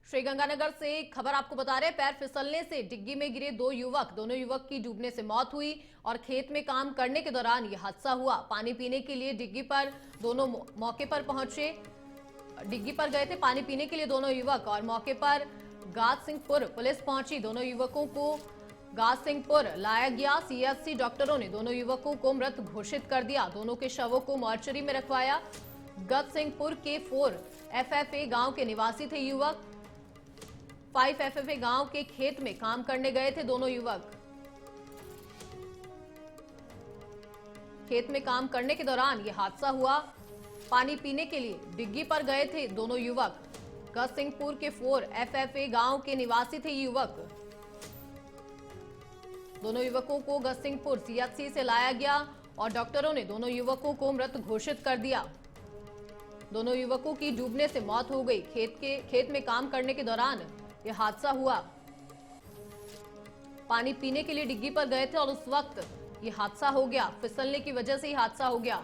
श्रीगंगानगर से खबर आपको बता रहे हैं, पैर फिसलने से डिग्गी में गिरे दोनों युवक की डूबने से मौत हुई और खेत में काम करने के दौरान यह हादसा हुआ। पानी पीने के लिए डिग्गी पर दोनों मौके पर पहुंचे, डिग्गी पर गए थे पानी पीने के लिए दोनों युवक और मौके पर गाज सिंहपुर पुलिस पहुंची। दोनों युवकों को गाज सिंहपुर लाया गया। सीएचसी डॉक्टरों ने दोनों युवकों को मृत घोषित कर दिया। दोनों के शवों को मॉर्चरी में रखवाया। गज सिंहपुर के 4 FFA गांव के निवासी थे युवक। 5 FFA गांव के खेत में काम करने गए थे दोनों युवक। खेत में काम करने के दौरान यह हादसा हुआ। पानी पीने के लिए डिग्गी पर गए थे दोनों युवक। गज सिंहपुर के 4 FFA गांव के निवासी थे युवक। दोनों युवकों को गज सिंहपुर CHC से लाया गया और डॉक्टरों ने दोनों युवकों को मृत घोषित कर दिया। दोनों युवकों की डूबने से मौत हो गई। खेत में काम करने के दौरान यह हादसा हुआ। पानी पीने के लिए डिग्गी पर गए थे और उस वक्त यह हादसा हो गया। फिसलने की वजह से ही हादसा हो गया।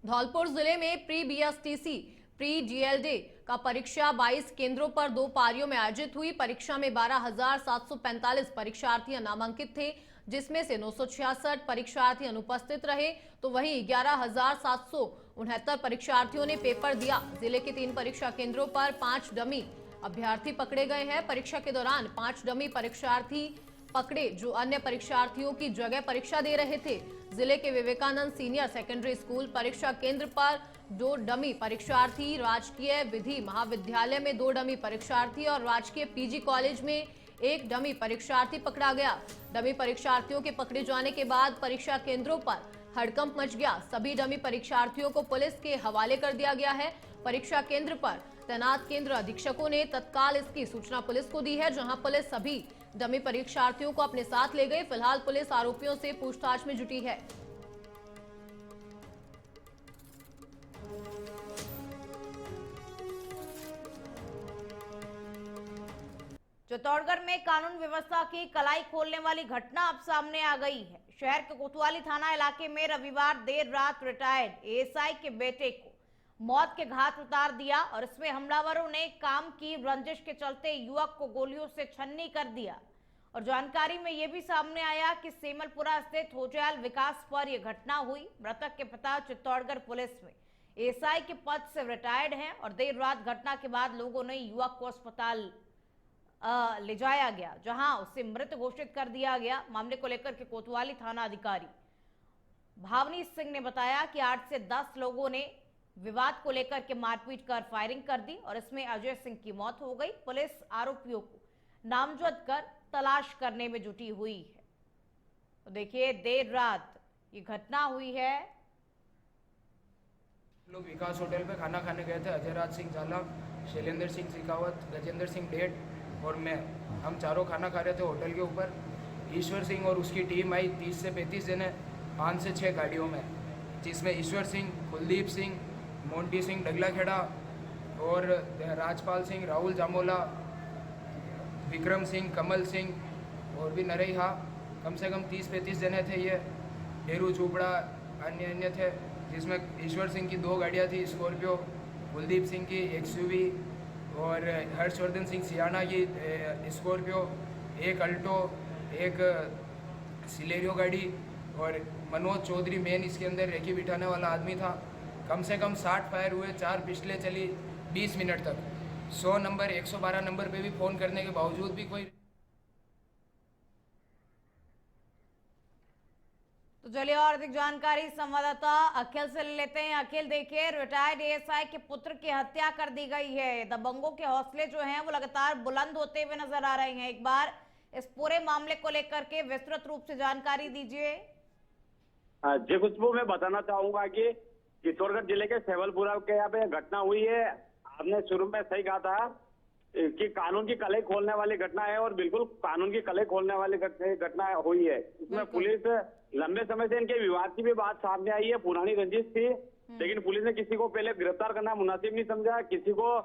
धौलपुर जिले में प्री BSTC प्री GLD का परीक्षा 22 केंद्रों पर 2 पारियों में आयोजित हुई। परीक्षा में 12,745 परीक्षार्थी नामांकित थे, जिसमें से 966 परीक्षार्थी अनुपस्थित रहे, तो वहीं 11,769 परीक्षार्थियों ने पेपर दिया। जिले के 3 परीक्षा केंद्रों पर 5 डमी अभ्यर्थी पकड़े गए हैं। परीक्षा के दौरान 5 डमी परीक्षार्थी पकड़े जो अन्य परीक्षार्थियों की जगह परीक्षा दे रहे थे। जिले के विवेकानंद सीनियर सेकेंडरी स्कूल परीक्षा केंद्र पर 2 डमी परीक्षार्थी, राजकीय विधि महाविद्यालय में 2 डमी परीक्षार्थी और राजकीय PG कॉलेज में 1 डमी परीक्षार्थी पकड़ा गया। डमी परीक्षार्थियों के पकड़े जाने के बाद परीक्षा केंद्रों पर हड़कंप मच गया। सभी डमी परीक्षार्थियों को पुलिस के हवाले कर दिया गया है। परीक्षा केंद्र पर तैनात केंद्र अधीक्षकों ने तत्काल इसकी सूचना पुलिस को दी है, जहां पुलिस सभी डमी परीक्षार्थियों को अपने साथ ले गई। फिलहाल पुलिस आरोपियों से पूछताछ में जुटी है। चित्तौड़गढ़ में कानून व्यवस्था की कलाई खोलने वाली घटना अब सामने आ गई है। शहर के कोतवाली थाना इलाके में रविवार देर रात रिटायर्ड ASI के बेटे को मौत के घाट उतार दिया और इसमें हमलावरों ने काम की रंजिश के चलते युवक को गोलियों से छन्नी कर दिया। और जानकारी में यह भी सामने आया कि सेमलपुरा स्थित होटल विकास पर यह घटना हुई। मृतक के पिता चित्तौड़गढ़ पुलिस में ASI के पद से रिटायर्ड हैं और देर रात घटना के बाद लोगों ने युवक को अस्पताल ले जाया गया, जहां उसे मृत घोषित कर दिया गया। मामले को लेकर के कोतवाली थाना अधिकारी भावनी सिंह ने बताया कि 8 से 10 लोगों ने विवाद को लेकर के मारपीट कर फायरिंग कर दी और इसमें अजय सिंह की मौत हो गई। पुलिस आरोपियों को नामजद कर तलाश करने में जुटी हुई है। तो देखिए, देर रात ये घटना हुई है। लोग विकास होटल पे खाना खाने गए थे। अजय राज सिंह झाला, शैलेंद्र सिंह सिकावत, गजेंद्र सिंह डेट और मैं, हम चारों खाना खा रहे थे होटल के ऊपर। ईश्वर सिंह और उसकी टीम आई 30 से 35 जने 5 से 6 गाड़ियों में, जिसमें ईश्वर सिंह, कुलदीप सिंह, मोंटी सिंह डगलाखेड़ा और राजपाल सिंह, राहुल जामोला, विक्रम सिंह, कमल सिंह और भी नरेहा, कम से कम 30-35 जने थे। ये डेरू चोपड़ा अन्य थे, जिसमें ईश्वर सिंह की 2 गाड़ियाँ थी, स्कॉर्पियो, कुलदीप सिंह की XUV और हर्षवर्धन सिंह सियाना की स्कॉर्पियो, 1 अल्टो, 1 सिलेरियो गाड़ी और मनोज चौधरी मेन इसके अंदर रेकी बिठाने वाला आदमी था। कम से कम 60 फायर हुए, 4 पिस्टलें चली 20 मिनट तक। 100 नंबर 112 नंबर पे भी फ़ोन करने के बावजूद भी कोई। तो चलिए और अधिक जानकारी संवाददाता अखिल से ले लेते हैं। अखिल, देखिए, रिटायर्ड ASI के पुत्र की हत्या कर दी गई है। दबंगों के हौसले जो हैं वो लगातार बुलंद होते हुए नजर आ रहे हैं। एक बार इस पूरे मामले को लेकर के विस्तृत रूप से जानकारी दीजिए। जी खुशबू, मैं बताना चाहूंगा कि चित्तौड़गढ़ जिले के सेवलपुरा के यहाँ पे घटना हुई है। आपने शुरू में सही कहा था कि कानून की कलई खोलने वाली घटना है और बिल्कुल कानून की कलई खोलने वाली घटना हुई है। इसमें पुलिस लंबे समय से इनके विवाद की भी बात सामने आई है, पुरानी रंजिश थी, लेकिन पुलिस ने किसी को पहले गिरफ्तार करना मुनासिब नहीं समझा, किसी को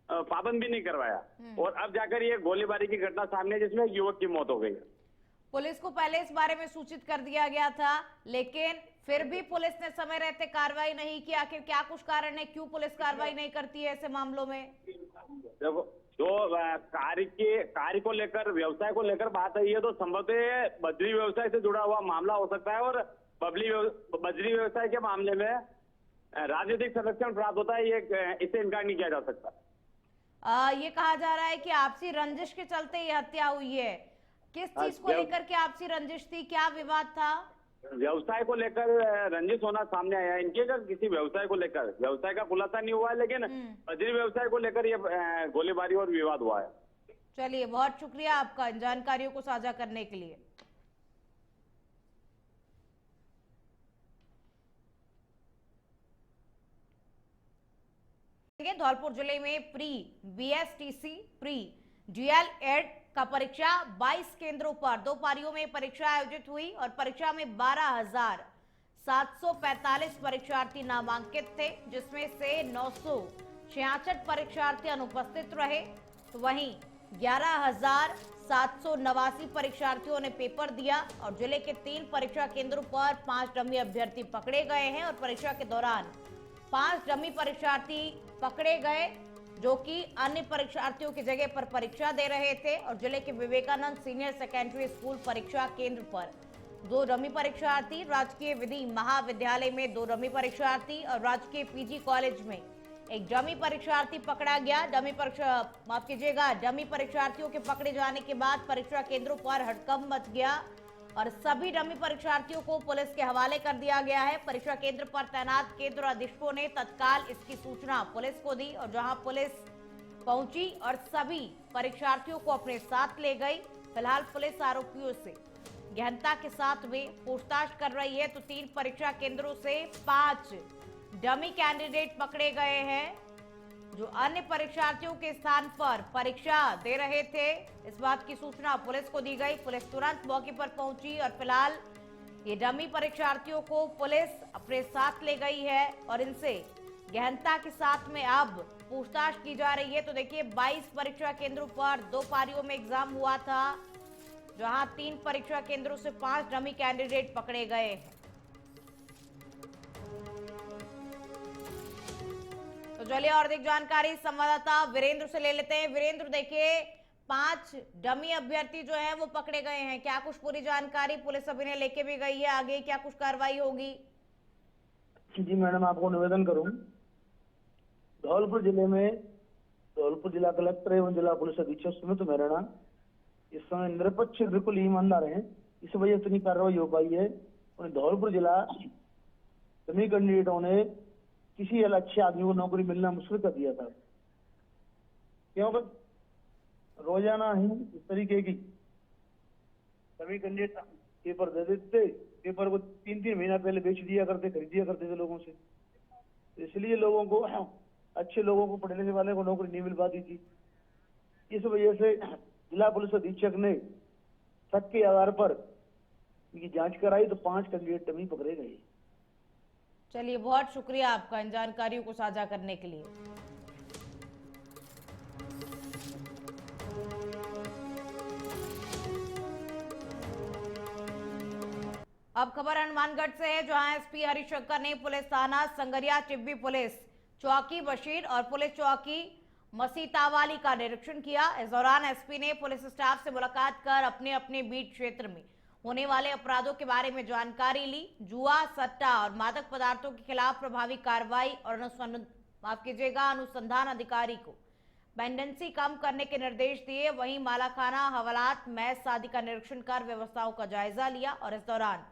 पाबंद भी नहीं करवाया और अब जाकर ये गोलीबारी की घटना सामने जिसमें युवक की मौत हो गई। पुलिस को पहले इस बारे में सूचित कर दिया गया था, लेकिन फिर भी पुलिस ने समय रहते कार्रवाई नहीं की, आखिर क्या कुछ कारण है, क्यों पुलिस कार्रवाई नहीं करती है ऐसे मामलों में? देखो, जो कार्य को लेकर, व्यवसाय को लेकर बात आई है, तो संभवतः बजरी व्यवसाय से जुड़ा हुआ मामला हो सकता है, और बजरी व्यवसाय के मामले में राजनीतिक संरक्षण प्राप्त होता है, ये इससे इनकार नहीं किया जा सकता। ये कहा जा रहा है कि आपसी रंजिश के चलते ये हत्या हुई है। किस चीज को लेकर के आपसी रंजिश थी, क्या विवाद था? व्यवसाय को लेकर रंजिश होना सामने आया है इनके का, किसी व्यवसाय को लेकर। व्यवसाय का खुलासा नहीं हुआ है, लेकिन बजरी व्यवसाय को लेकर ये गोलीबारी और विवाद हुआ है। चलिए, बहुत शुक्रिया आपका इन जानकारियों को साझा करने के लिए। धौलपुर जिले में प्री बीएसटीसी प्री डीएलएड का परीक्षा 22 केंद्रों पर 2 पारियों में परीक्षा आयोजित हुई और परीक्षा में 12,745 परीक्षार्थी नामांकित थे, जिसमें से 966 परीक्षार्थी अनुपस्थित रहे, तो वहीं 11,789 परीक्षार्थियों ने पेपर दिया और जिले के 3 परीक्षा केंद्रों पर 5 डमी अभ्यर्थी पकड़े गए हैं और परीक्षा के दौरान 5 डमी परीक्षार्थी पकड़े गए जो कि अन्य परीक्षार्थियों की जगह पर परीक्षा दे रहे थे। और जिले के विवेकानंद सीनियर सेकेंडरी स्कूल परीक्षा केंद्र पर 2 डमी परीक्षार्थी, राजकीय विधि महाविद्यालय में 2 डमी परीक्षार्थी और राजकीय पीजी कॉलेज में 1 डमी परीक्षार्थी पकड़ा गया। डमी परीक्षार्थियों के पकड़े जाने के बाद परीक्षा केंद्रों पर हड़कंप मच गया और सभी डमी परीक्षार्थियों को पुलिस के हवाले कर दिया गया है। परीक्षा केंद्र पर तैनात केंद्र अधीक्षकों ने तत्काल इसकी सूचना पुलिस को दी और जहां पुलिस पहुंची और सभी परीक्षार्थियों को अपने साथ ले गई। फिलहाल पुलिस आरोपियों से गहनता के साथ में पूछताछ कर रही है। तो 3 परीक्षा केंद्रों से 5 डमी कैंडिडेट पकड़े गए हैं जो अन्य परीक्षार्थियों के स्थान पर परीक्षा दे रहे थे। इस बात की सूचना पुलिस को दी गई। पुलिस तुरंत मौके पर पहुंची और फिलहाल ये डमी परीक्षार्थियों को पुलिस अपने साथ ले गई है और इनसे गहनता के साथ में अब पूछताछ की जा रही है। तो देखिए, 22 परीक्षा केंद्रों पर 2 पारियों में एग्जाम हुआ था, जहां 3 परीक्षा केंद्रों से 5 डमी कैंडिडेट पकड़े गए हैं। तो चलिए और अधिक जानकारी संवाददाता वीरेंद्र से ले लेते हैं। वीरेंद्र, देखिए 5 डमी अभ्यर्थी जो हैं वो पकड़े गए हैं, क्या कुछ पूरी जानकारी पुलिस अभी ने लेके भी गई है, आगे क्या कुछ कार्रवाई होगी? जी मैडम, आपको निवेदन करूं, धौलपुर जिले में धौलपुर जिला कलेक्टर एवं जिला पुलिस अधीक्षक सुमित मेहराणा इस समय निरपक्ष बिल्कुल ईमानदार हैं, इस वजह से इतनी कार्रवाई हो पाई है। और धौलपुर जिला डमी कैंडिडेटों ने किसी अच्छे आदमी को नौकरी मिलना मुश्किल कर दिया था, क्योंकि रोजाना ही इस तरीके की डमी कैंडिडेट पेपर दे देते, पेपर को 3-3 महीना पहले बेच दिया करते, खरीद दिया करते थे लोगों से। इसलिए लोगों को, अच्छे लोगों को, पढ़ने लिखने वाले को नौकरी नहीं मिल पाती थी। इस वजह से जिला पुलिस अधीक्षक ने शक के आधार पर इनकी जांच कराई तो 5 कैंडिडेट डमी पकड़े गए। चलिए, बहुत शुक्रिया आपका इन जानकारियों को साझा करने के लिए। अब खबर हनुमानगढ़ से है, जहां एसपी हरिशंकर ने पुलिस थाना संगरिया टिब्बी पुलिस चौकी बशीर और पुलिस चौकी मसीतावाली का निरीक्षण किया। इस दौरान एसपी ने पुलिस स्टाफ से मुलाकात कर अपने अपने बीट क्षेत्र में होने वाले अपराधों के बारे में जानकारी ली। जुआ, सट्टा और मादक पदार्थों के खिलाफ प्रभावी कार्रवाई और अनुसंधान अधिकारी को पेंडेंसी कम करने के निर्देश दिए। वहीं मालाखाना, हवालात, मैस आदि का निरीक्षण कर व्यवस्थाओं का जायजा लिया और इस दौरान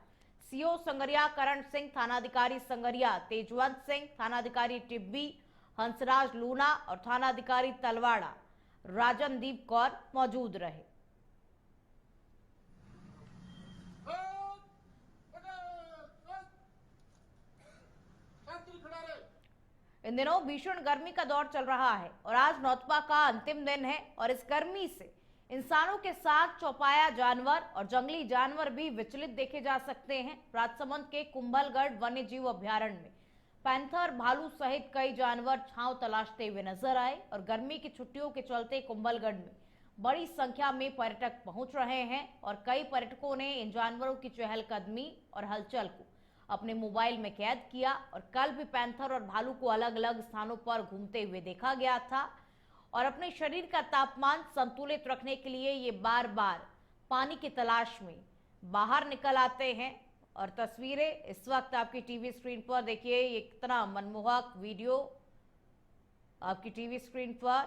सीओ संगरिया करण सिंह, थानाधिकारी संगरिया तेजवंत सिंह, थानाधिकारी टिब्बी हंसराज लूना और थानाधिकारी तलवाड़ा राजनदीप कौर मौजूद रहे। इन दिनों भीषण गर्मी का दौर चल रहा है और आज नौतपा का अंतिम दिन है और इस गर्मी से इंसानों के साथ चौपाया जानवर और जंगली जानवर भी विचलित देखे जा सकते हैं। राजसमंद के कुंभलगढ़ वन्य जीव अभ्यारण्य में पैंथर, भालू सहित कई जानवर छांव तलाशते हुए नजर आए और गर्मी की छुट्टियों के चलते कुंभलगढ़ में बड़ी संख्या में पर्यटक पहुंच रहे हैं और कई पर्यटकों ने इन जानवरों की चहलकदमी और हलचल को अपने मोबाइल में कैद किया। और कल भी पैंथर और भालू को अलग अलग स्थानों पर घूमते हुए देखा गया था और अपने शरीर का तापमान संतुलित रखने के लिए ये बार बार पानी की तलाश में बाहर निकल आते हैं। और तस्वीरें इस वक्त आपकी टीवी स्क्रीन पर देखिए, ये कितना मनमोहक वीडियो आपकी टीवी स्क्रीन पर,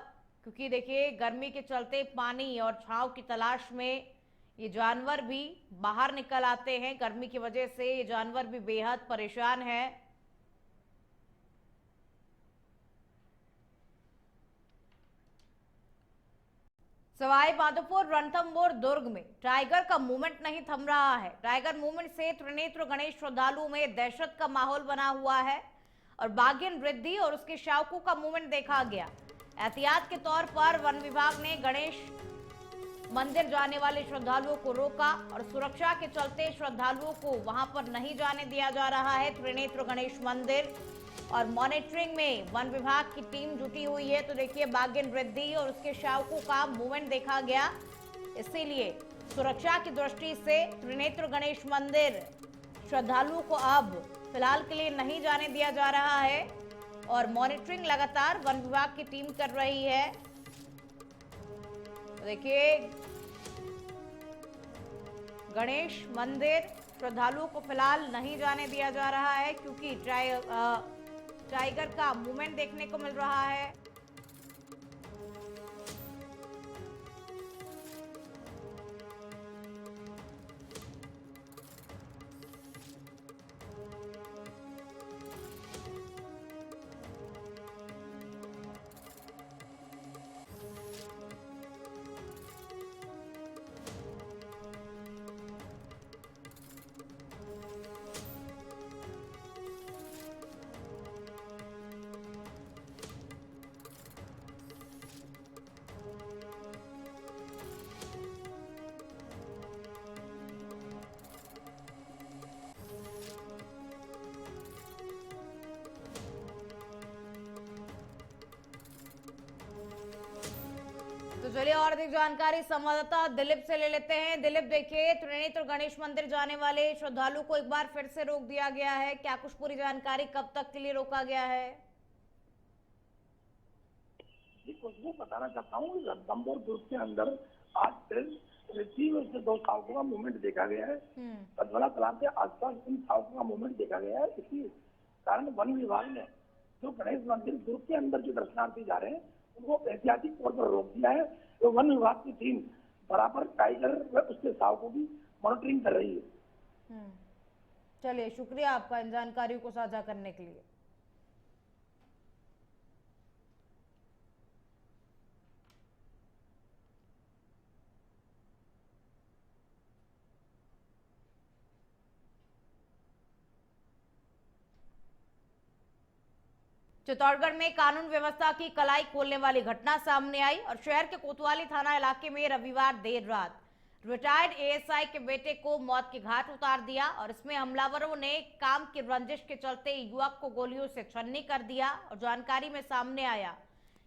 क्योंकि देखिए गर्मी के चलते पानी और छांव की तलाश में ये जानवर भी बाहर निकल आते हैं। गर्मी की वजह से ये जानवर भी बेहद परेशान है। सवाई माधोपुर रणथंभौर दुर्ग में टाइगर का मूवमेंट नहीं थम रहा है। टाइगर मूवमेंट से त्रिनेत्र गणेश श्रद्धालुओं में दहशत का माहौल बना हुआ है और बाघिन वृद्धि और उसके शावकों का मूवमेंट देखा गया। एहतियात के तौर पर वन विभाग ने गणेश मंदिर जाने वाले श्रद्धालुओं को रोका और सुरक्षा के चलते श्रद्धालुओं को वहां पर नहीं जाने दिया जा रहा है त्रिनेत्र गणेश मंदिर। और मॉनिटरिंग में वन विभाग की टीम जुटी हुई है। तो देखिए बाघिन वृद्धि और उसके शावकों का मूवमेंट देखा गया, इसीलिए सुरक्षा की दृष्टि से त्रिनेत्र गणेश मंदिर श्रद्धालुओं को अब फिलहाल के लिए नहीं जाने दिया जा रहा है और मॉनिटरिंग लगातार वन विभाग की टीम कर रही है। देखिए गणेश मंदिर श्रद्धालुओं को फिलहाल नहीं जाने दिया जा रहा है क्योंकि टाइगर का मूवमेंट देखने को मिल रहा है। तो चलिए और अधिक जानकारी संवाददाता दिलीप से ले लेते हैं। दिलीप, देखिए त्रिनेत्र गणेश मंदिर जाने वाले श्रद्धालु को एक बार फिर से रोक दिया गया है, क्या कुछ पूरी जानकारी, कब तक के लिए रोका गया है? कुछ वो बताना चाहता हूँ, रणथंभौर दुर्ग के अंदर आज से 2 शावकों का मूवमेंट देखा गया है। पदवला तालाब के आसपास इन शावकों का मूवमेंट देखा गया है। इसी कारण वन विभाग ने जो गणेश मंदिर दुर्ग के अंदर जो दर्शनार्थी जा रहे हैं उनको ऐतिहासिक तौर पर रोक दिया है। तो वन विभाग की टीम बराबर टाइगर व उसके शावकों की मॉनिटरिंग कर रही है। चलिए, शुक्रिया आपका इन जानकारियों को साझा करने के लिए। चित्तौड़गढ़ में कानून व्यवस्था की कलाई खोलने वाली घटना सामने आई और शहर के कोतवाली थाना इलाके में रविवार देर रात रिटायर्ड एएसआई के बेटे को मौत के घाट उतार दिया और इसमें हमलावरों ने काम की रंजिश के चलते युवक को गोलियों से छन्नी कर दिया। और जानकारी में सामने आया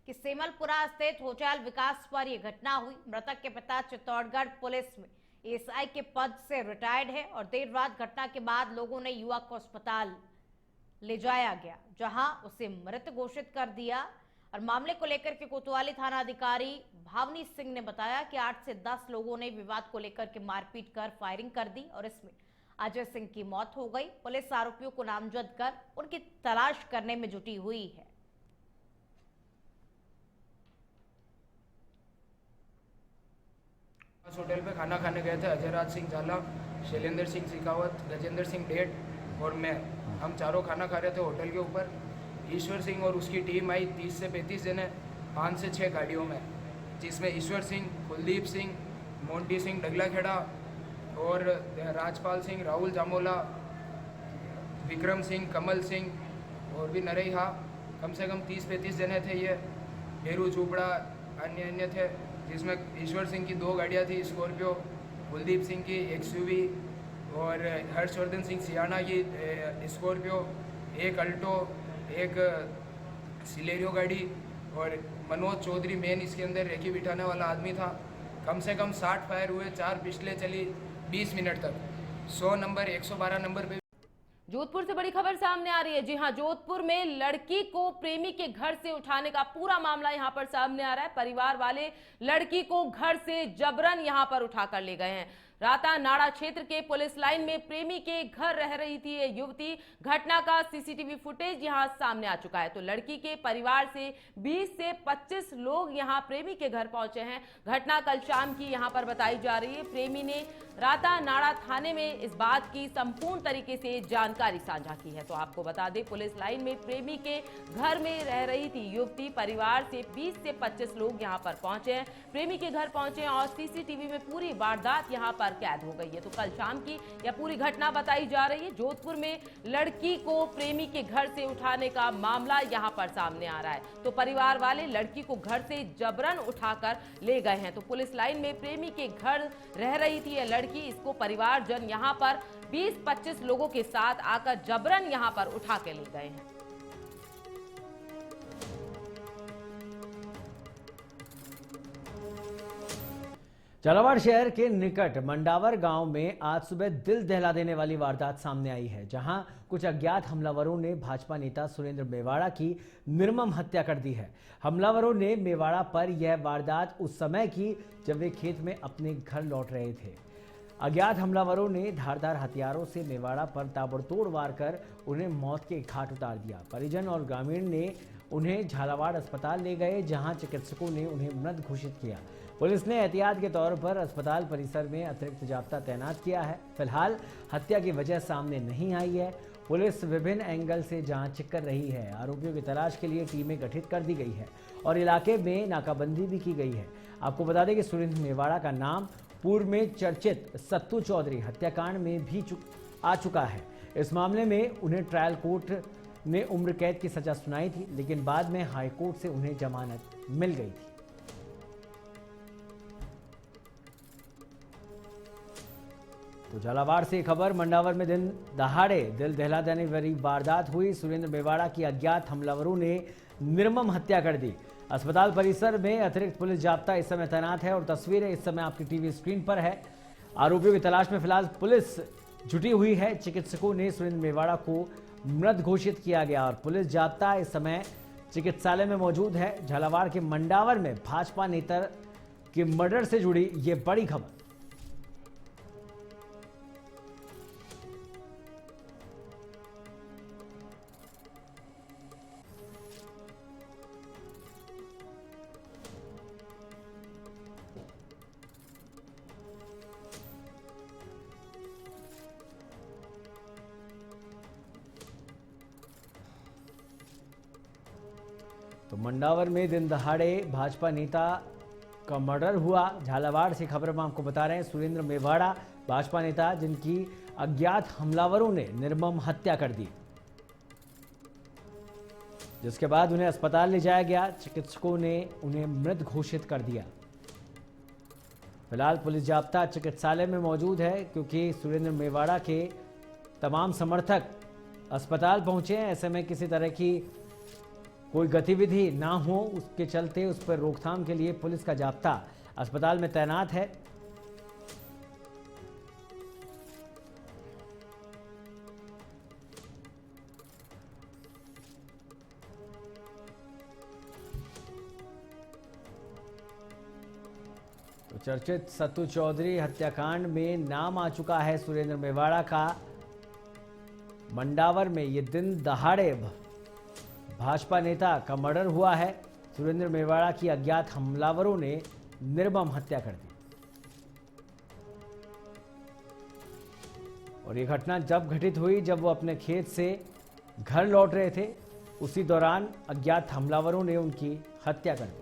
कि सेमलपुरा स्थित होटल विकास पर यह घटना हुई। मृतक के पिता चित्तौड़गढ़ पुलिस में एएसआई के पद से रिटायर्ड है और देर रात घटना के बाद लोगों ने युवक को अस्पताल ले जाया गया, जहां उसे मृत घोषित कर दिया। और मामले को लेकर के कोतवाली थाना अधिकारी भावनी सिंह ने बताया कि 8 से 10 लोगों ने विवाद को लेकर के मारपीट कर फायरिंग कर दी और इसमें अजय सिंह की मौत हो गई। पुलिस आरोपियों को नामजद कर उनकी तलाश करने में जुटी हुई है। होटल पे खाना खाने गए थे अजयराज सिंह झाला, शैलेंद्र सिंह शेखावत, गजेंद्र सिंह डेट और मैं, हम चारों खाना खा रहे थे होटल के ऊपर। ईश्वर सिंह और उसकी टीम आई 30 से 35 जने 5 से 6 गाड़ियों में, जिसमें ईश्वर सिंह, कुलदीप सिंह, मोंटी सिंह डगलाखेड़ा और राजपाल सिंह, राहुल जामोला, विक्रम सिंह, कमल सिंह और भी नरेहा, कम से कम 30-35 जने थे। ये ढेरू चोपड़ा अन्य थे, जिसमें ईश्वर सिंह की 2 गाड़ियाँ थी, स्कॉर्पियो, कुलदीप सिंह की XUV और हर्षवर्धन सिंह सियाना की स्कॉर्पियो, एक अल्टो, एक सिलेरियो गाड़ी और मनोज चौधरी मेन इसके अंदर रेखी बिठाने वाला आदमी था। कम से कम 60 फायर हुए, 4 पिस्टलें चली 20 मिनट तक। 100 नंबर 112 नंबर पे जोधपुर से बड़ी खबर सामने आ रही है। जी हां, जोधपुर में लड़की को प्रेमी के घर से उठाने का पूरा मामला यहां पर सामने आ रहा है। परिवार वाले लड़की को घर से जबरन यहां पर उठाकर ले गए हैं। राता नाड़ा क्षेत्र के पुलिस लाइन में प्रेमी के घर रह रही थी ये युवती। घटना का सीसीटीवी फुटेज यहां सामने आ चुका है। तो लड़की के परिवार से 20 से 25 लोग यहां प्रेमी के घर पहुंचे हैं। घटना कल शाम की यहां पर बताई जा रही है। प्रेमी ने राता नाड़ा थाने में इस बात की संपूर्ण तरीके से जानकारी साझा की है। तो आपको बता दें, पुलिस लाइन में प्रेमी के घर में रह रही थी युवती। परिवार से 20 से 25 लोग यहां पर पहुंचे हैं, प्रेमी के घर पहुंचे हैं और सीसीटीवी में पूरी वारदात यहां पर कैद हो गई है। तो कल शाम की यह पूरी घटना बताई जा रही है। जोधपुर में लड़की को प्रेमी के घर से उठाने का मामला यहां पर सामने आ रहा है। तो परिवार वाले लड़की को घर से जबरन उठाकर ले गए हैं। तो पुलिस लाइन में प्रेमी के घर रह रही थी यह लड़की। इसको परिवारजन यहां पर 20-25 लोगों के साथ आकर जबरन यहां पर उठा के ले गए हैं। झालावाड़ शहर के निकट मंडावर गांव में आज सुबह दिल दहला देने वाली वारदात सामने आई है, जहां कुछ अज्ञात हमलावरों ने भाजपा नेता सुरेंद्र मेवाड़ा की निर्मम हत्या कर दी है। हमलावरों ने मेवाड़ा पर यह वारदात उस समय की जब वे खेत में अपने घर लौट रहे थे। अज्ञात हमलावरों ने धारदार हथियारों से मेवाड़ा पर ताबड़तोड़ वार कर उन्हें मौत के घाट उतार दिया। परिजन और ग्रामीण ने उन्हें झालावाड़ अस्पताल ले गए, जहां चिकित्सकों ने उन्हें मृत घोषित किया। पुलिस ने एहतियात के तौर पर अस्पताल परिसर में अतिरिक्त जाब्ता तैनात किया है। फिलहाल हत्या की वजह सामने नहीं आई है। पुलिस विभिन्न एंगल से जांच कर रही है। आरोपियों की तलाश के लिए टीमें गठित कर दी गई है और इलाके में नाकाबंदी भी की गई है। आपको बता दें कि सुरेंद्र मेवाड़ा का नाम पूर्व में चर्चित सत्तू चौधरी हत्याकांड में भी आ चुका है। इस मामले में उन्हें ट्रायल कोर्ट ने उम्र कैद की सजा सुनाई थी, लेकिन बाद में हाईकोर्ट से उन्हें जमानत मिल गई थी। तो झालावाड़ से खबर, मंडावर में दिन दहाड़े दिल दहला देने वाली वारदात हुई। सुरेंद्र मेवाड़ा की अज्ञात हमलावरों ने निर्मम हत्या कर दी। अस्पताल परिसर में अतिरिक्त पुलिस जाब्ता इस समय तैनात है और तस्वीरें इस समय आपकी टीवी स्क्रीन पर है। आरोपियों की तलाश में फिलहाल पुलिस जुटी हुई है। चिकित्सकों ने सुरेंद्र मेवाड़ा को मृत घोषित किया गया और पुलिस जाब्ता इस समय चिकित्सालय में मौजूद है। झालावाड़ के मंडावर में भाजपा नेता के मर्डर से जुड़ी ये बड़ी खबर। तो मंडावर में दिन दहाड़े भाजपा नेता का मर्डर हुआ। झालावाड़ से खबर हम आपको बता रहे हैं। सुरेंद्र मेवाड़ा भाजपा नेता, जिनकी अज्ञात हमलावरों ने निर्मम हत्या कर दी, जिसके बाद उन्हें अस्पताल ले जाया गया। चिकित्सकों ने उन्हें मृत घोषित कर दिया। फिलहाल पुलिस जाब्ता चिकित्सालय में मौजूद है, क्योंकि सुरेंद्र मेवाड़ा के तमाम समर्थक अस्पताल पहुंचे हैं। ऐसे में किसी तरह की कोई गतिविधि ना हो, उसके चलते उस पर रोकथाम के लिए पुलिस का जाब्ता अस्पताल में तैनात है। तो चर्चित सत्तू चौधरी हत्याकांड में नाम आ चुका है सुरेंद्र मेवाड़ा का। मंडावर में ये दिन दहाड़े भाजपा नेता का मर्डर हुआ है। सुरेंद्र मेवाड़ा की अज्ञात हमलावरों ने निर्मम हत्या कर दी और ये घटना जब घटित हुई, जब वो अपने खेत से घर लौट रहे थे, उसी दौरान अज्ञात हमलावरों ने उनकी हत्या कर दी।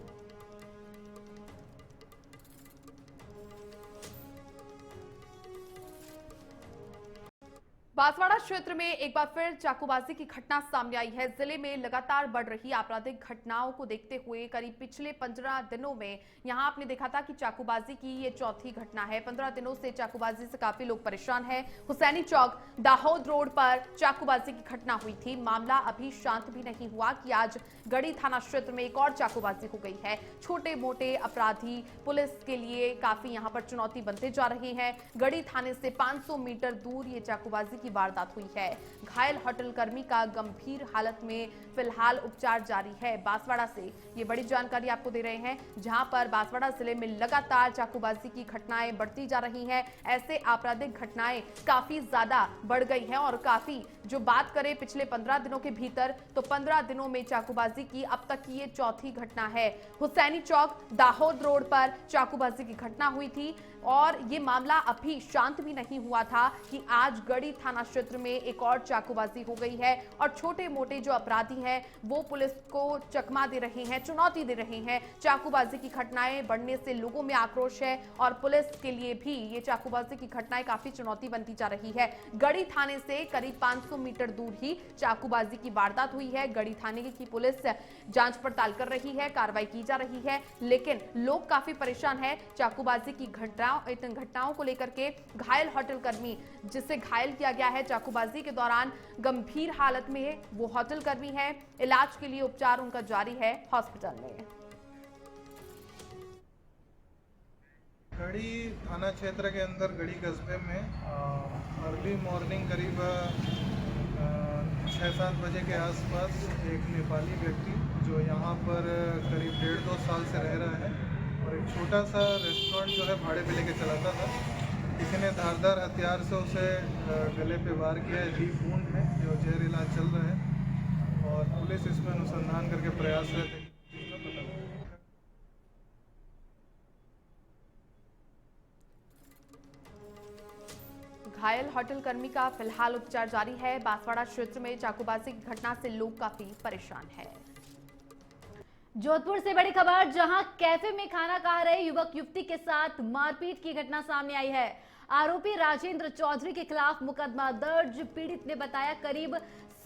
बांसवाड़ा क्षेत्र में एक बार फिर चाकूबाजी की घटना सामने आई है। जिले में लगातार बढ़ रही आपराधिक घटनाओं को देखते हुए करीब पिछले 15 दिनों में यहां आपने देखा था कि चाकूबाजी की ये चौथी घटना है। 15 दिनों से चाकूबाजी से काफी लोग परेशान हैं। हुसैनी चौक दाहोद रोड पर चाकूबाजी की घटना हुई थी। मामला अभी शांत भी नहीं हुआ कि आज गढ़ी थाना क्षेत्र में एक और चाकूबाजी हो गई है। छोटे मोटे अपराधी पुलिस के लिए काफी यहां पर चुनौती बनते जा रहे हैं। गढ़ी थाने से 500 मीटर दूर ये चाकूबाजी की वारदात हुई। हुई है। घायल होटल कर्मी का गंभीर हालत में फिलहाल उपचार जारी है। बांसवाड़ा से ये बड़ी जानकारी आपको दे रहे हैं, जहां पर बांसवाड़ा जिले में लगातार चाकूबाजी की घटनाएं बढ़ती जा रही हैं। ऐसे आपराधिक घटनाएं काफी ज्यादा बढ़ गई हैं और काफी जो बात करें पिछले 15 दिनों के भीतर, तो 15 दिनों में चाकूबाजी की अब तक की ये चौथी घटना है। हुसैनी चौक दाहोद रोड पर चाकूबाजी की घटना हुई थी और ये मामला अभी शांत भी नहीं हुआ था कि आज गढ़ी थाना क्षेत्र में एक और चाकूबाजी हो गई है और छोटे मोटे जो अपराधी हैं वो पुलिस को चकमा दे रहे हैं, चुनौती दे रहे हैं। चाकूबाजी की घटनाएं बढ़ने से लोगों में आक्रोश है और पुलिस के लिए भी ये चाकूबाजी की घटनाएं काफी चुनौती बनती जा रही है। गढ़ी थाने से करीब 500 मीटर दूर ही चाकूबाजी की वारदात हुई है। गढ़ी थाने की पुलिस जांच पड़ताल कर रही है, कार्रवाई की जा रही है, लेकिन लोग काफी परेशान है चाकूबाजी की घटनाओं को लेकर के। घायल होटल कर्मी जिसे घायल किया गया है चाकूबाजी के दौरान, गंभीर हालत में वो होटल कर्मी है। इलाज के लिए उपचार उनका जारी है हॉस्पिटल में। गढ़ी थाना क्षेत्र के अंदर गढ़ी कस्बे में अर्ली मॉर्निंग करीब 6-7 बजे के आसपास एक नेपाली व्यक्ति जो यहाँ पर करीब 1.5-2 साल से रह रहा है और एक छोटा सा रेस्टोरेंट जो है भाड़े पे लेके चलाता था, किसी ने धारदार हथियार से उसे गले पे वार किया है। डीप वुंड है, जो जहर इलाज चल रहा है और पुलिस इसमें अनुसंधान करके प्रयासरत है। घायल होटल कर्मी का फिलहाल उपचार जारी है। बांसवाड़ा क्षेत्र में चाकूबाजी की घटना से लोग काफी परेशान है। जोधपुर से बड़ी खबर, जहां कैफे में खाना खा रहे युवक युवती के साथ मारपीट की घटना सामने आई है। आरोपी राजेंद्र चौधरी के खिलाफ मुकदमा दर्ज। पीड़ित ने बताया करीब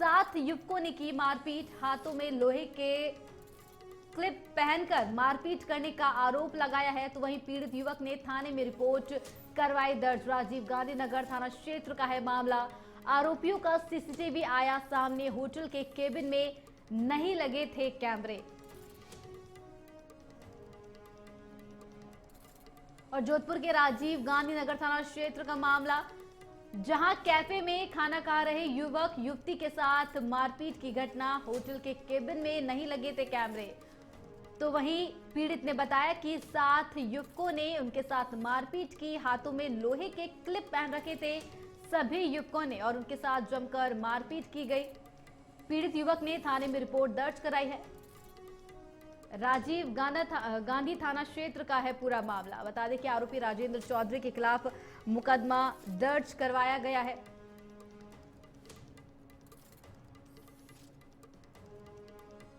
7 युवकों ने की मारपीट, हाथों में लोहे के क्लिप पहनकर मारपीट करने का आरोप लगाया है। तो वहीं पीड़ित युवक ने थाने में रिपोर्ट करवाई दर्ज। राजीव गांधी नगर थाना क्षेत्र का है मामला। आरोपियों का सीसीटीवी आया सामने। होटल के केबिन में नहीं लगे थे कैमरे। और जोधपुर के राजीव गांधी नगर थाना क्षेत्र का मामला, जहां कैफे में खाना खा रहे युवक युवती के साथ मारपीट की घटना। होटल के केबिन में नहीं लगे थे कैमरे। तो वहीं पीड़ित ने बताया कि 7 युवकों ने उनके साथ मारपीट की, हाथों में लोहे के क्लिप पहन रखे थे सभी युवकों ने और उनके साथ जमकर मारपीट की गई। पीड़ित युवक ने थाने में रिपोर्ट दर्ज कराई है। राजीव गांधी थाना क्षेत्र का है पूरा मामला। बता दें कि आरोपी राजेंद्र चौधरी के खिलाफ मुकदमा दर्ज करवाया गया है।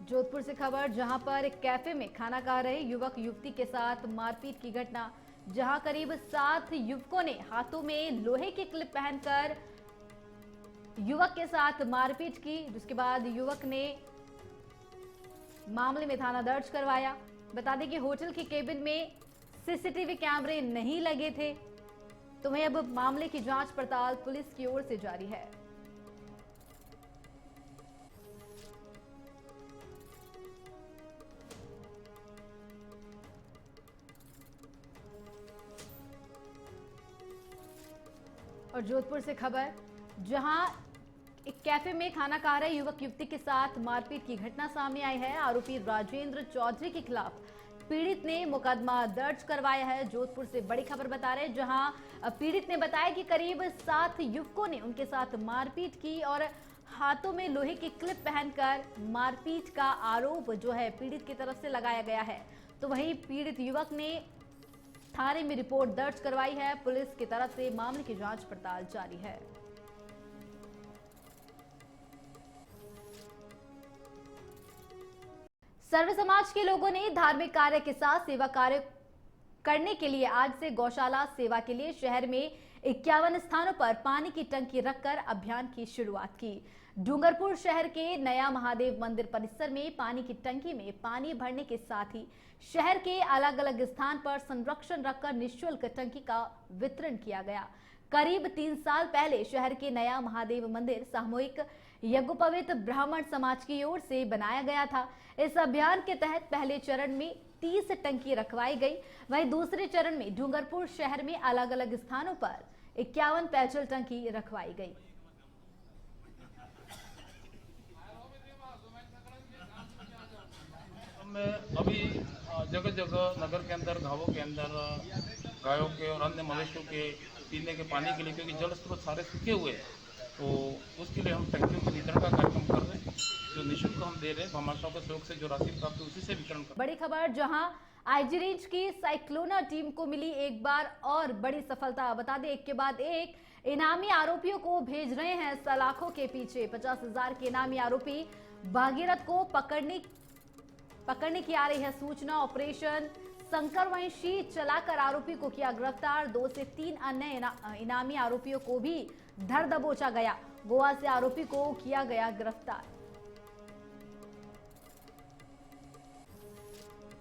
जोधपुर से खबर, जहां पर एक कैफे में खाना खा रहे युवक युवती के साथ मारपीट की घटना, जहां करीब 7 युवकों ने हाथों में लोहे के क्लिप पहनकर युवक के साथ मारपीट की, जिसके बाद युवक ने मामले में थाना दर्ज करवाया। बता दें कि होटल के केबिन में सीसीटीवी कैमरे नहीं लगे थे। तो वहीं अब मामले की जांच पड़ताल पुलिस की ओर से जारी है। और जोधपुर से खबर, जहां एक कैफे में खाना खा रहे युवक युवती के साथ मारपीट की घटना सामने आई है। आरोपी राजेंद्र चौधरी के खिलाफ पीड़ित ने मुकदमा दर्ज करवाया है। जोधपुर से बड़ी खबर बता रहे हैं, जहां पीड़ित ने बताया कि करीब 7 युवकों ने उनके साथ मारपीट की और हाथों में लोहे की क्लिप पहनकर मारपीट का आरोप जो है पीड़ित की तरफ से लगाया गया है। तो वहीं पीड़ित युवक ने थाने में रिपोर्ट दर्ज करवाई है। पुलिस की तरफ से मामले की जांच पड़ताल जारी है। सर्व समाज के लोगों ने धार्मिक कार्य के साथ सेवा कार्य करने के लिए आज से गौशाला सेवा के लिए शहर में 51 स्थानों पर पानी की टंकी रखकर अभियान की शुरुआत की। डूंगरपुर शहर के नया महादेव मंदिर परिसर में पानी की टंकी में पानी भरने के साथ ही शहर के अलग अलग स्थान पर संरक्षण रखकर निःशुल्क टंकी का वितरण किया गया। करीब 3 साल पहले शहर के नया महादेव मंदिर सामूहिक यज्ञोपवीत ब्राह्मण समाज की ओर से बनाया गया था। इस अभियान के तहत पहले चरण में 30 टंकी रखवाई गई। वहीं दूसरे चरण में डूंगरपुर शहर में अलग अलग स्थानों पर 51 पेयजल टंकी रखवाई गई। में अभी जगह जगह नगर के अंदर, गांवों के अंदर गायों के और अन्य मवेशियों के पीने के पानी के लिए, क्योंकि जल स्रोत सारे सूखे हुए हैं, तो उसके लिए हम टंकियों के वितरण का कार्यक्रम कर रहे हैं, जो निःशुल्क हम दे रहे हैं। भामाशाह के सहयोग से जो राशि प्राप्त है उसी से वितरण कर। बड़ी खबर जहां आईजी रेंज की साइक्लोना टीम को मिली एक बार और बड़ी सफलता। बता दें, एक के बाद एक इनामी आरोपियों को भेज रहे हैं सलाखों के पीछे। 50,000 के इनामी आरोपी भागीरथ को पकड़ने की आ रही है सूचना। ऑपरेशन शंकरवंशी चलाकर आरोपी को किया गिरफ्तार। 2 से 3 अन्य इनामी आरोपियों को भी धर दबोचा गया। गोवा से आरोपी को किया गया गिरफ्तार।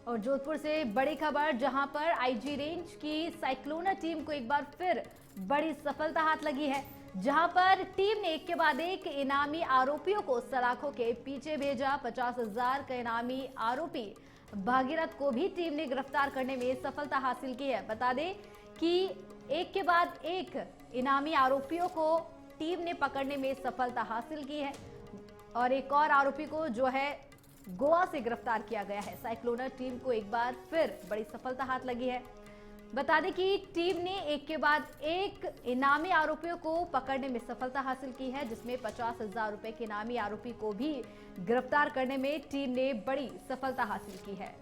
और जोधपुर से बड़ी खबर, जहां पर आईजी रेंज की साइक्लोना टीम को एक बार फिर बड़ी सफलता हाथ लगी है, जहां पर टीम ने एक के बाद एक इनामी आरोपियों को सलाखों के पीछे भेजा। 50,000 का इनामी आरोपी भागीरथ को भी टीम ने गिरफ्तार करने में सफलता हासिल की है। बता दें कि एक के बाद एक इनामी आरोपियों को टीम ने पकड़ने में सफलता हासिल की है और एक और आरोपी को जो है गोवा से गिरफ्तार किया गया है। साइक्लोना टीम को एक बार फिर बड़ी सफलता हाथ लगी है। बता दें कि टीम ने एक के बाद एक इनामी आरोपियों को पकड़ने में सफलता हासिल की है, जिसमें 50,000 रुपए के इनामी आरोपी को भी गिरफ्तार करने में टीम ने बड़ी सफलता हासिल की है।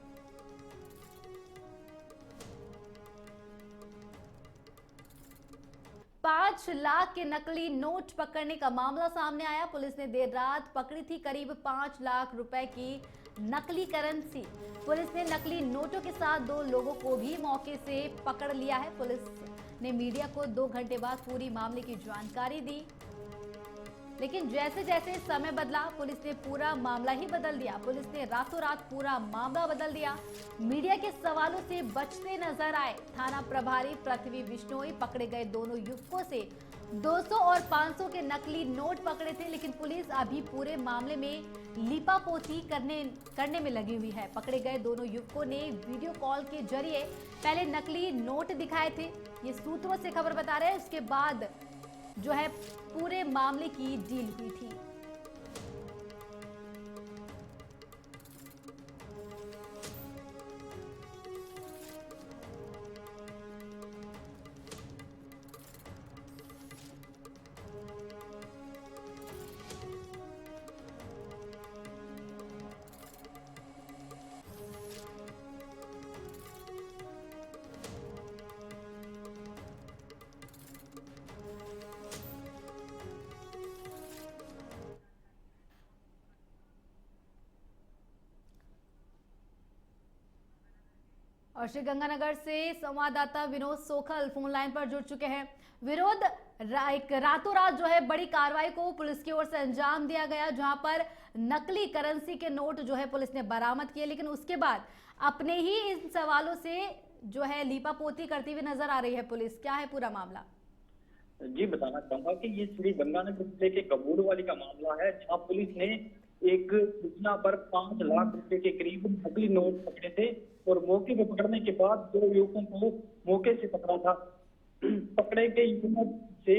$5 लाख के नकली नोट पकड़ने का मामला सामने आया। पुलिस ने देर रात पकड़ी थी करीब 5 लाख रुपए की नकली करेंसी। पुलिस ने नकली नोटों के साथ 2 लोगों को भी मौके से पकड़ लिया है। पुलिस ने मीडिया को 2 घंटे बाद पूरी मामले की जानकारी दी, लेकिन जैसे जैसे समय बदला पुलिस ने पूरा मामला ही बदल दिया। पुलिस ने रातों रात पूरा मामला बदल दिया। मीडिया के सवालों से बचते नजर आए थाना प्रभारी पृथ्वी बिश्नोई। पकड़े गए दोनों युवकों से 200 और 500 के नकली नोट पकड़े थे, लेकिन पुलिस अभी पूरे मामले में लीपापोती करने में लगी हुई है। पकड़े गए दोनों युवकों ने वीडियो कॉल के जरिए पहले नकली नोट दिखाए थे, ये सूत्रों से खबर बता रहे हैं। उसके बाद जो है पूरे मामले की डील हुई थी। और श्रीगंगानगर से संवाददाता विनोद सोखल फोन लाइन पर जुड़ चुके हैं। विनोद, रातों रात जो है बड़ी कार्रवाई को पुलिस की ओर से अंजाम दिया गया, जहां पर नकली करेंसी के नोट जो है पुलिस ने बरामद किए, लेकिन उसके बाद अपने ही इन सवालों से जो है लीपापोती करती हुई नजर आ रही है पुलिस। क्या है पूरा मामला? जी, बताना चाहूंगा कि ये श्रीगंगानगर जिले के कबूरवाली का मामला है, जहाँ पुलिस ने एक सूचना पर 5 लाख रुपए के करीब नकली नोट पकड़े थे और मौके पर पकड़ने के बाद 2 युवकों को मौके से पकड़ा था। पकड़े गए युवकों से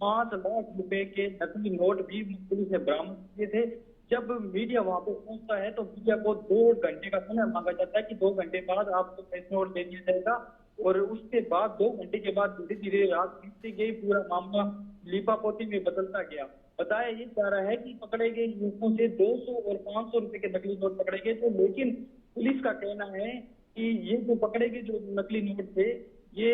5 लाख रुपए के नकली नोट भी पुलिस ने बरामद किए थे। जब मीडिया वहां पर पहुंचता है तो मीडिया को 2 घंटे का समय मांगा जाता है कि 2 घंटे बाद आपको प्रेस नोट दे दिया जाएगा, और उसके बाद 2 घंटे के बाद धीरे धीरे रात बीतती गई, पूरा मामला लीपापोती में बदलता गया। बताया ये जा रहा है कि पकड़े गए युवकों से 200 और 500 रुपए के नकली नोट पकड़े गए थे, लेकिन पुलिस का कहना है कि ये जो पकड़े गए जो नकली नोट थे, ये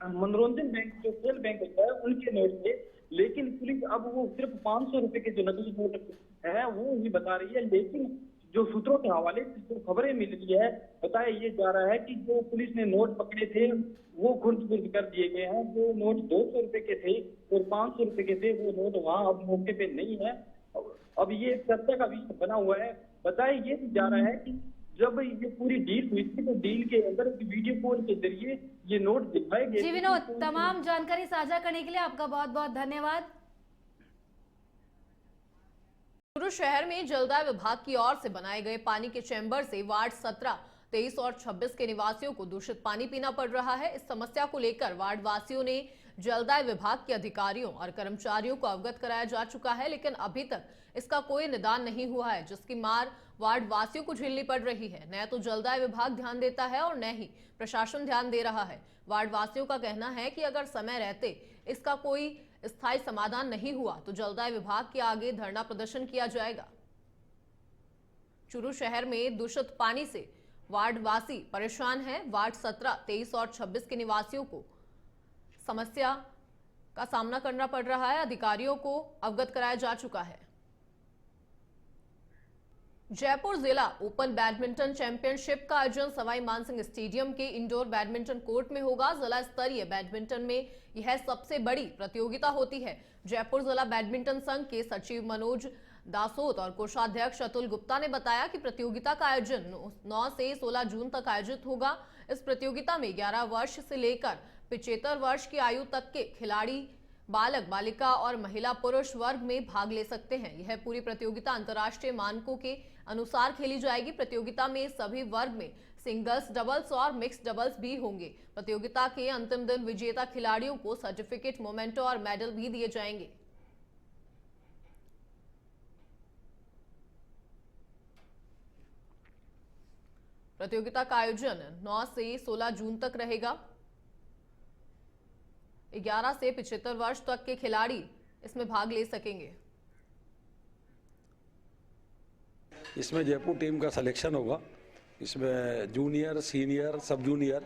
मनोरंजन बैंक जो खेल बैंक होता है उनके नोट थे, लेकिन पुलिस अब वो सिर्फ 500 रुपए के जो नकली नोट है वो ही बता रही है। लेकिन जो सूत्रों के हवाले से जो खबरें मिल रही है, बताया ये जा रहा है कि जो पुलिस ने नोट पकड़े थे वो खुर्द कर दिए गए हैं। जो नोट 200 रुपए के थे और 500 रुपए के थे, वो नोट वहाँ अब मौके पे नहीं है। अब ये चर्चा का विषय बना हुआ है। बताया ये जा रहा है कि जब ये पूरी डील हुई थी तो डील के अंदर वीडियो कॉल के जरिए ये नोट दिखाए गए। जी विनोद, तमाम जानकारी साझा करने के लिए आपका बहुत बहुत धन्यवाद। चूरू शहर में जलदाय विभाग की ओर से बनाए गए पानी के चैम्बर से वार्ड 17, 23 और 26 के निवासियों को दूषित पानी पीना पड़ रहा है। इस समस्या को लेकर वार्ड वासियों ने जलदाय विभाग के अधिकारियों और कर्मचारियों को अवगत कराया जा चुका है, लेकिन अभी तक इसका कोई निदान नहीं हुआ है, जिसकी मार वार्ड वासियों को झेलनी पड़ रही है। न तो जलदाय विभाग ध्यान देता है और न ही प्रशासन ध्यान दे रहा है। वार्ड वासियों का कहना है कि अगर समय रहते इसका कोई स्थायी समाधान नहीं हुआ तो जलदाय विभाग के आगे धरना प्रदर्शन किया जाएगा। चूरू शहर में दूषित पानी से वार्ड वासी परेशान हैं। वार्ड 17, 23 और 26 के निवासियों को समस्या का सामना करना पड़ रहा है। अधिकारियों को अवगत कराया जा चुका है। जयपुर जिला ओपन बैडमिंटन चैंपियनशिप का आयोजन सवाई मानसिंह स्टेडियम के इंडोर बैडमिंटन कोर्ट में होगा। जिला स्तरीय बैडमिंटन में यह सबसे बड़ी प्रतियोगिता होती है। जयपुर जिला बैडमिंटन संघ के सचिव मनोज दासोत और कोषाध्यक्ष अतुल गुप्ता ने बताया कि प्रतियोगिता का आयोजन 9 से 16 जून तक आयोजित होगा। इस प्रतियोगिता में 11 वर्ष से लेकर 75 वर्ष की आयु तक के खिलाड़ी बालक, बालिका और महिला पुरुष वर्ग में भाग ले सकते हैं। यह पूरी प्रतियोगिता अंतर्राष्ट्रीय मानकों के अनुसार खेली जाएगी। प्रतियोगिता में सभी वर्ग में सिंगल्स, डबल्स और मिक्स डबल्स भी होंगे। प्रतियोगिता के अंतिम दिन विजेता खिलाड़ियों को सर्टिफिकेट, मोमेंटो और मेडल भी दिए जाएंगे। प्रतियोगिता का आयोजन 9 से 16 जून तक रहेगा। 11 से 75 वर्ष तक के खिलाड़ी इसमें भाग ले सकेंगे। इसमें जयपुर टीम का सिलेक्शन होगा। इसमें जूनियर, सीनियर, सब जूनियर,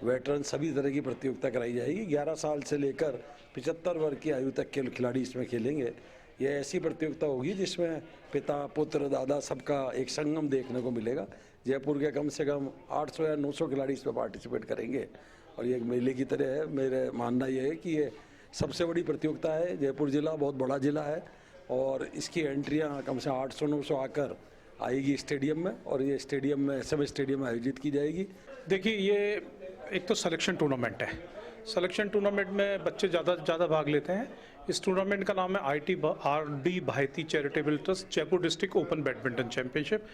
वेटरन सभी तरह की प्रतियोगिता कराई जाएगी। 11 साल से लेकर 75 वर्ष की आयु तक के खिलाड़ी इसमें खेलेंगे। यह ऐसी प्रतियोगिता होगी जिसमें पिता, पुत्र, दादा सबका एक संगम देखने को मिलेगा। जयपुर के कम से कम 800 या 900 खिलाड़ी इसमें पार्टिसिपेट करेंगे और ये एक मेले की तरह है। मेरा मानना ये है कि ये सबसे बड़ी प्रतियोगिता है। जयपुर जिला बहुत बड़ा जिला है और इसकी एंट्रियां कम से 800-900 आकर आएगी स्टेडियम में, और ये स्टेडियम में SMS स्टेडियम में आयोजित की जाएगी। देखिए, ये एक तो सिलेक्शन टूर्नामेंट है। सिलेक्शन टूर्नामेंट में बच्चे ज़्यादा भाग लेते हैं। इस टूर्नामेंट का नाम है ITRD भायती charitable trust Jaipur district open badminton championship,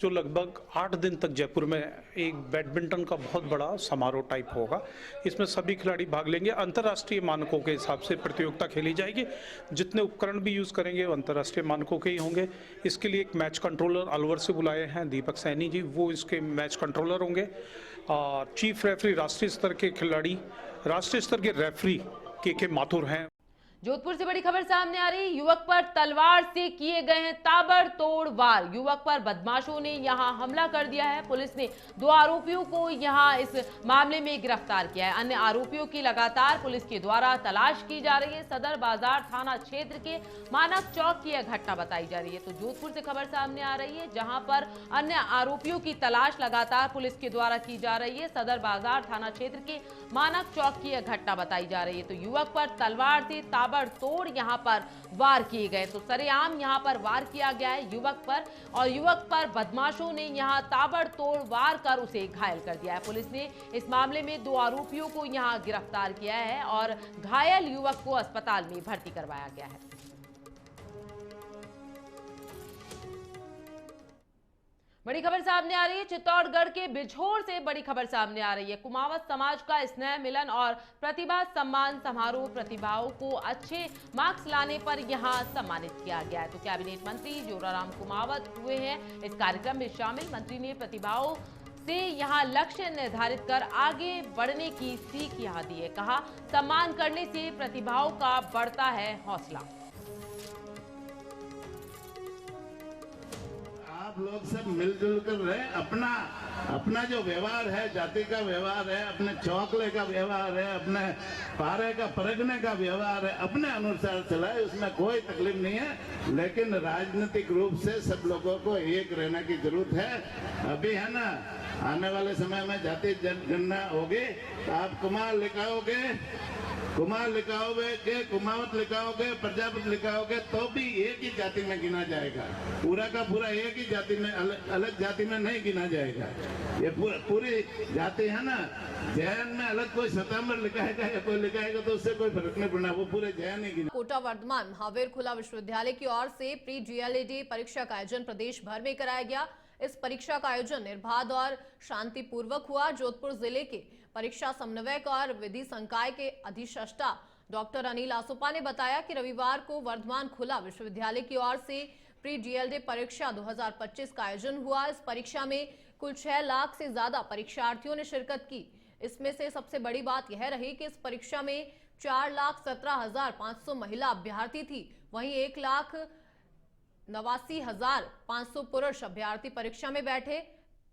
जो लगभग 8 दिन तक जयपुर में एक बैडमिंटन का बहुत बड़ा समारोह टाइप होगा। इसमें सभी खिलाड़ी भाग लेंगे। अंतर्राष्ट्रीय मानकों के हिसाब से प्रतियोगिता खेली जाएगी। जितने उपकरण भी यूज़ करेंगे वो अंतर्राष्ट्रीय मानकों के ही होंगे। इसके लिए एक मैच कंट्रोलर अलवर से बुलाए हैं, दीपक सैनी जी, वो इसके मैच कंट्रोलर होंगे। चीफ रेफरी राष्ट्रीय स्तर के खिलाड़ी, राष्ट्रीय स्तर के रेफरी के माथुर हैं। जोधपुर से बड़ी खबर सामने आ रही। युवक पर तलवार से किए गए हैं ताबड़तोड़ वार। युवक पर बदमाशों ने यहां हमला कर दिया है। पुलिस ने 2 आरोपियों को यहां इस मामले में गिरफ्तार किया है। अन्य आरोपियों की लगातार पुलिस के द्वारा तलाश की जा रही है। सदर बाजार थाना क्षेत्र के मानक चौक की यह घटना बताई जा रही है। तो जोधपुर से खबर सामने आ रही है, जहां पर अन्य आरोपियों की तलाश लगातार पुलिस के द्वारा की जा रही है। सदर बाजार थाना क्षेत्र के मानक चौक की यह घटना बताई जा रही है। तो युवक पर तलवार से ताबड़तोड़ यहां पर वार किए गए। तो सरेआम यहां पर वार किया गया है युवक पर, और युवक पर बदमाशों ने यहां ताबड़तोड़ वार कर उसे घायल कर दिया है। पुलिस ने इस मामले में 2 आरोपियों को यहां गिरफ्तार किया है और घायल युवक को अस्पताल में भर्ती करवाया गया है। बड़ी खबर सामने आ रही है। चित्तौड़गढ़ के बिझोर से बड़ी खबर सामने आ रही है। कुमावत समाज का स्नेह मिलन और प्रतिभा सम्मान समारोह प्रतिभाओं को अच्छे मार्क्स लाने पर यहां सम्मानित किया गया है। तो कैबिनेट मंत्री जोराराम कुमावत हुए हैं इस कार्यक्रम में शामिल। मंत्री ने प्रतिभाओं से यहां लक्ष्य निर्धारित कर आगे बढ़ने की सीख यहां दी है। कहा, सम्मान करने से प्रतिभाओं का बढ़ता है हौसला। आप लोग सब मिलजुल कर रहे, अपना जो व्यवहार है, जाति का व्यवहार है, अपने चौकले का व्यवहार है, अपने पारे का परगने का व्यवहार है, अपने अनुसार चलाए, उसमें कोई तकलीफ नहीं है। लेकिन राजनीतिक रूप से सब लोगों को एक रहने की जरूरत है। अभी है ना, आने वाले समय में जाति जनगणना होगी तो आप कुमार लिखाओगे, कुमावत लिखाओगे, प्रजापति लिखाओगे, तो भी एक ही जाति में गिना जाएगा। पूरा का पूरा एक ही जाति में, अलग जाति में नहीं गिना जाएगा। ये पूरी जाति है ना। जैन में अलग कोई सताम्बर लिखाएगा या कोई लिखाएगा तो उससे कोई फर्क नहीं पड़ना, वो पूरे जैन ही गिना। कोटा वर्धमान महावीर खुला विश्वविद्यालय की ओर से प्री GLAD परीक्षा का आयोजन प्रदेश भर में कराया गया। इस परीक्षा का आयोजन निर्बाध और शांतिपूर्वक हुआ। जोधपुर जिले के परीक्षा समन्वयक और विधि संकाय के अधिष्ठाता डॉक्टर अनिल आसोपा ने बताया कि रविवार को वर्धमान खुला विश्वविद्यालय की ओर से प्री डीएलडी परीक्षा 2025 का आयोजन हुआ। इस परीक्षा में कुल 6 लाख से ज्यादा परीक्षार्थियों ने शिरकत की। इसमें से सबसे बड़ी बात यह रही कि इस परीक्षा में 4,17,500 महिला अभ्यर्थी थी, वहीं 1,89,500 पुरुष अभ्यर्थी परीक्षा में बैठे।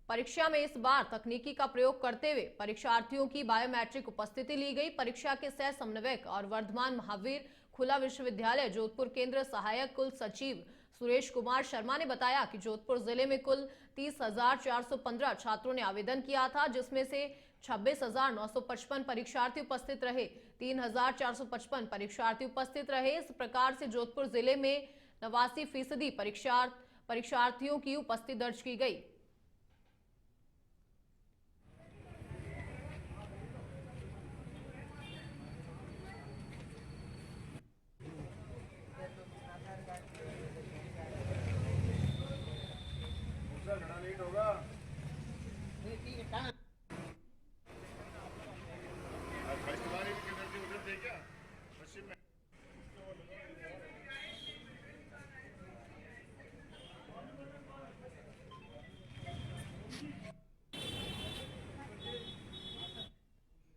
परीक्षा में इस बार तकनीकी का प्रयोग करते हुए परीक्षार्थियों की बायोमेट्रिक उपस्थिति ली गई। परीक्षा के सह समन्वयक और वर्धमान महावीर खुला विश्वविद्यालय जोधपुर केंद्र सहायक कुल सचिव सुरेश कुमार शर्मा ने बताया कि जोधपुर जिले में कुल 30,415 छात्रों ने आवेदन किया था, जिसमें से 26,955 परीक्षार्थी उपस्थित रहे। 3,455 परीक्षार्थी उपस्थित रहे। इस प्रकार से जोधपुर जिले में 89% परीक्षार्थियों की उपस्थिति दर्ज की गई।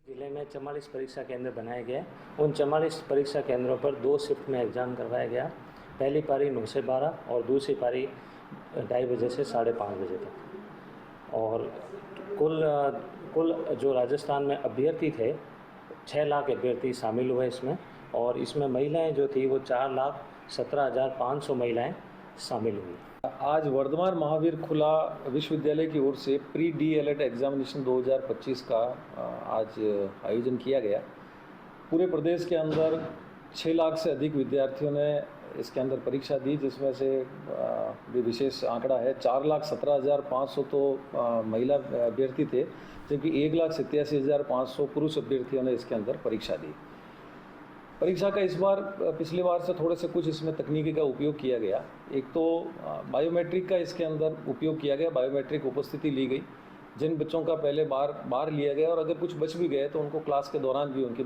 जिले में 44 परीक्षा केंद्र बनाए गए। उन 44 परीक्षा केंद्रों पर 2 शिफ्ट में एग्ज़ाम करवाया गया। पहली पारी 9 से 12 और दूसरी पारी 2:30 बजे से 5:30 बजे तक। और कुल जो राजस्थान में अभ्यर्थी थे 6 लाख अभ्यर्थी शामिल हुए इसमें, और इसमें महिलाएं जो थी वो 4,17,500 महिलाएं शामिल हुई। आज वर्धमान महावीर खुला विश्वविद्यालय की ओर से प्री डीएलएड एग्जामिनेशन 2025 का आज आयोजन किया गया। पूरे प्रदेश के अंदर 6 लाख से अधिक विद्यार्थियों ने इसके अंदर परीक्षा दी, जिसमें से भी विशेष आंकड़ा है 4,17,500 तो महिला अभ्यर्थी थे, जबकि 1,87,500 पुरुष अभ्यर्थियों ने इसके अंदर परीक्षा दी। परीक्षा का इस बार पिछली बार से थोड़े से कुछ इसमें तकनीकी का उपयोग किया गया। एक तो बायोमेट्रिक का इसके अंदर उपयोग किया गया, बायोमेट्रिक उपस्थिति ली गई। जिन बच्चों का पहले बार लिया गया और अगर कुछ बच भी गए तो उनको क्लास के दौरान भी उनकी